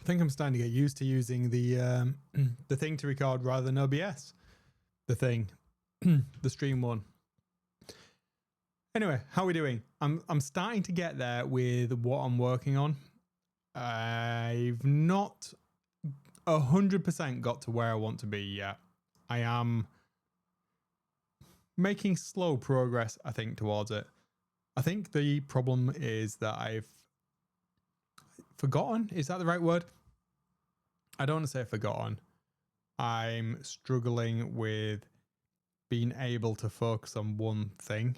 think I'm starting to get used to using the the thing to record rather than OBS. The thing, the stream one. Anyway, how are we doing? I'm starting to get there with what I'm working on. I've not 100% got to where I want to be yet. I am making slow progress, I think, towards it. I think the problem is that I've forgotten. Is that the right word? I don't want to say forgotten. I'm struggling with being able to focus on one thing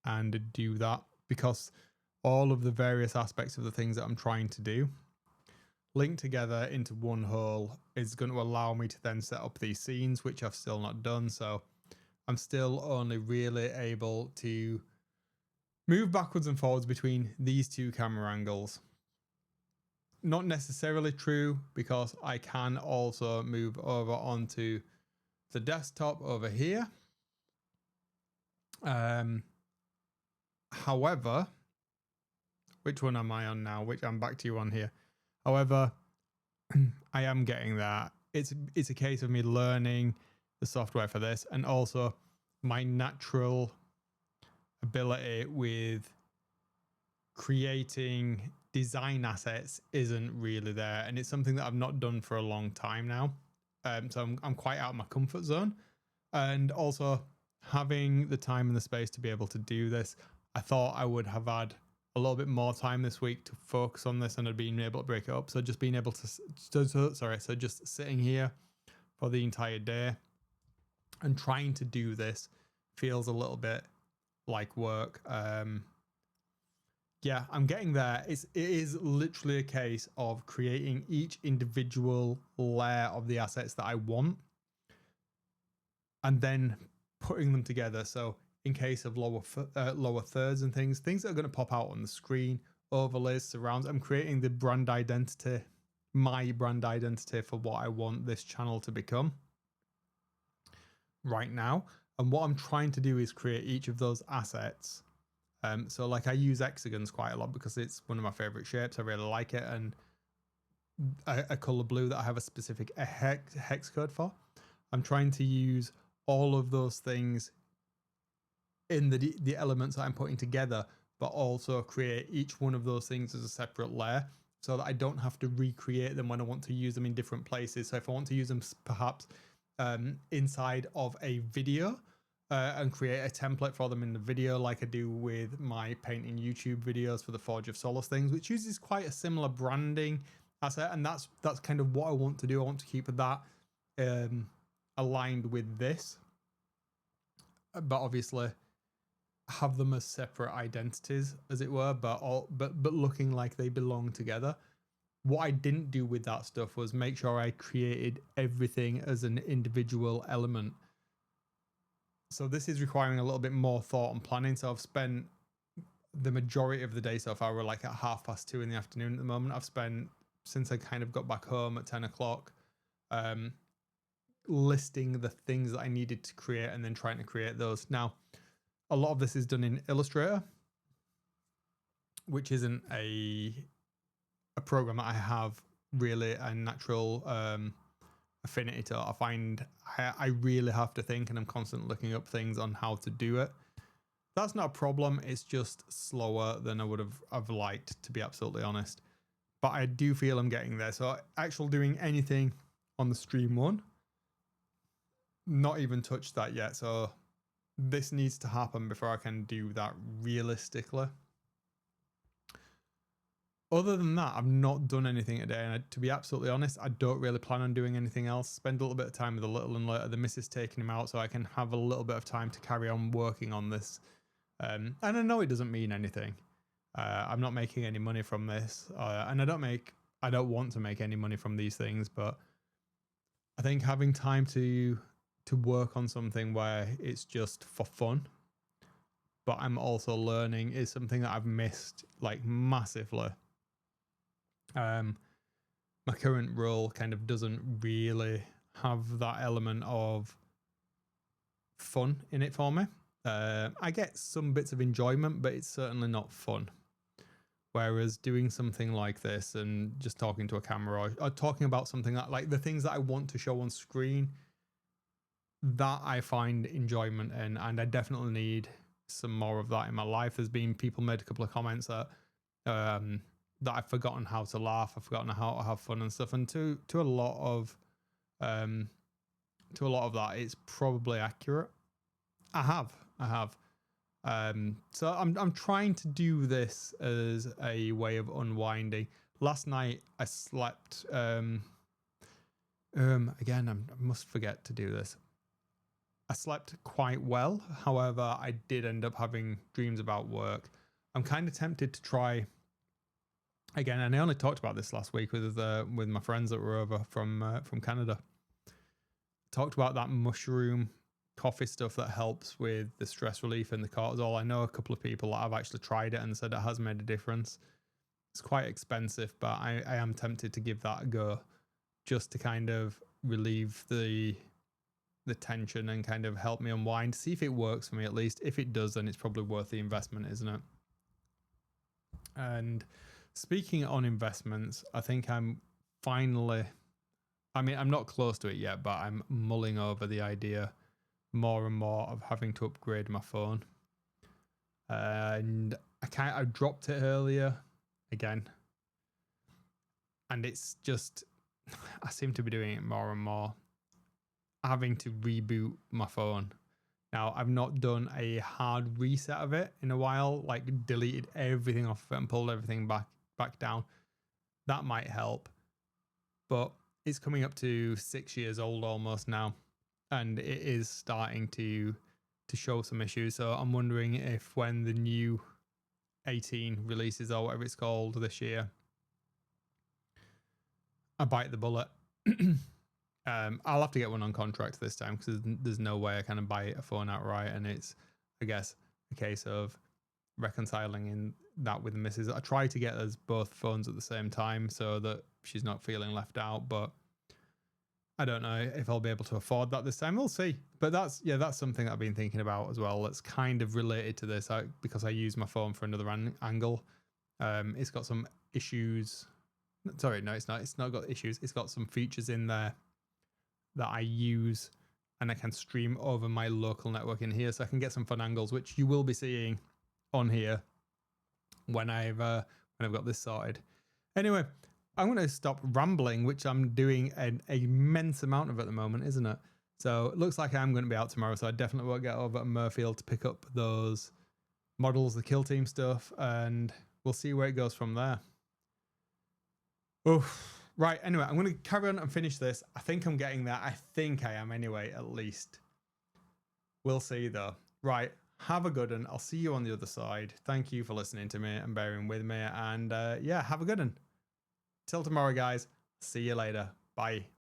and do that, because all of the various aspects of the things that I'm trying to do linked together into one whole is going to allow me to then set up these scenes, which I've still not done. So I'm still only really able to move backwards and forwards between these two camera angles. Not necessarily true, because I can also move over onto the desktop over here. However, which one am I on now? Which I'm back to you on here. However, I am getting there. It's a case of me learning the software for this, and also my natural ability with creating design assets isn't really there, and it's something that I've not done for a long time now. So I'm quite out of my comfort zone, and also having the time and the space to be able to do this, I thought I would have had a little bit more time this week to focus on this, and I'd been able to break it up. So just being able to, so just sitting here for the entire day and trying to do this feels a little bit like work. Yeah, I'm getting there. It is literally a case of creating each individual layer of the assets that I want and then putting them together. So in case of lower thirds and things that are going to pop out on the screen, overlays, surrounds, I'm creating the brand identity, my brand identity for what I want this channel to become right now. And what I'm trying to do is create each of those assets. So like I use hexagons quite a lot because it's one of my favorite shapes. I really like it. And a color blue that I have a specific hex code for. I'm trying to use all of those things in the elements that I'm putting together, but also create each one of those things as a separate layer so that I don't have to recreate them when I want to use them in different places. So if I want to use them perhaps inside of a video, and create a template for them in the video, like I do with my painting YouTube videos for the Forge of Solace things, which uses quite a similar branding asset, and that's kind of what I want to do. I want to keep that aligned with this, but obviously have them as separate identities, as it were, but looking like they belong together. What I didn't do with that stuff was make sure I created everything as an individual element. So this is requiring a little bit more thought and planning. So I've spent the majority of the day so far, we're like at 2:30 in the afternoon at the moment. I've spent, since I kind of got back home at 10 o'clock, listing the things that I needed to create and then trying to create those. Now, a lot of this is done in Illustrator, which isn't a program that I have really a natural affinity to. I find I really have to think, and I'm constantly looking up things on how to do it. That's not a problem. It's just slower than I would have liked, to be absolutely honest. But I do feel I'm getting there. So actually doing anything on the stream one, not even touched that yet. So this needs to happen before I can do that realistically. Other than that, I've not done anything today, and to be absolutely honest, I don't really plan on doing anything else. Spend a little bit of time with the little and later. The missus taking him out so I can have a little bit of time to carry on working on this. And I know it doesn't mean anything. I'm not making any money from this, and I don't want to make any money from these things. But I think having time to work on something where it's just for fun, but I'm also learning, is something that I've missed like massively. My current role kind of doesn't really have that element of fun in it for me. I get some bits of enjoyment, but it's certainly not fun. Whereas doing something like this and just talking to a camera or talking about something that, like the things that I want to show on screen, that I find enjoyment in, and I definitely need some more of that in my life. There's been people made a couple of comments that that I've forgotten how to laugh, I've forgotten how to have fun and stuff, and to a lot of that, it's probably accurate. I have. So I'm trying to do this as a way of unwinding. Last night I slept. Again, I must forget to do this. I slept quite well. However, I did end up having dreams about work. I'm kind of tempted to try again, and I only talked about this last week with my friends that were over from Canada. Talked about that mushroom coffee stuff that helps with the stress relief and the cortisol. I know a couple of people that have actually tried it and said it has made a difference. It's quite expensive, but I am tempted to give that a go, just to kind of relieve the tension and kind of help me unwind, see if it works for me at least. If it does, then it's probably worth the investment, isn't it? And speaking on investments, I think I'm not close to it yet, but I'm mulling over the idea more and more of having to upgrade my phone. And I dropped it earlier again. And it's just, I seem to be doing it more and more, having to reboot my phone. Now, I've not done a hard reset of it in a while, like deleted everything off of it and pulled everything back down. That might help. But it's coming up to 6 years old almost now, and it is starting to show some issues. So I'm wondering if when the new 18 releases or whatever it's called this year, I bite the bullet. I'll have to get one on contract this time, because there's no way I can buy a phone outright, and it's, I guess, a case of reconciling in that with the missus. I try to get us both phones at the same time so that she's not feeling left out, but I don't know if I'll be able to afford that this time. We'll see. But that's something that I've been thinking about as well. That's kind of related to this, because I use my phone for another angle. It's got some issues. Sorry, no, it's not. It's not got issues. It's got some features in there that I use, and I can stream over my local network in here, so I can get some fun angles, which you will be seeing on here when I've got this sorted. Anyway, I'm going to stop rambling, which I'm doing an immense amount of at the moment, isn't it? So it looks like I'm going to be out tomorrow, so I definitely won't get over at Murfield to pick up those models, the kill team stuff, and we'll see where it goes from there. Oof. Right, anyway, I'm going to carry on and finish this. I think I'm getting there. I think I am anyway, at least. We'll see, though. Right, have a good one. I'll see you on the other side. Thank you for listening to me and bearing with me. And yeah, have a good one. Till tomorrow, guys. See you later. Bye.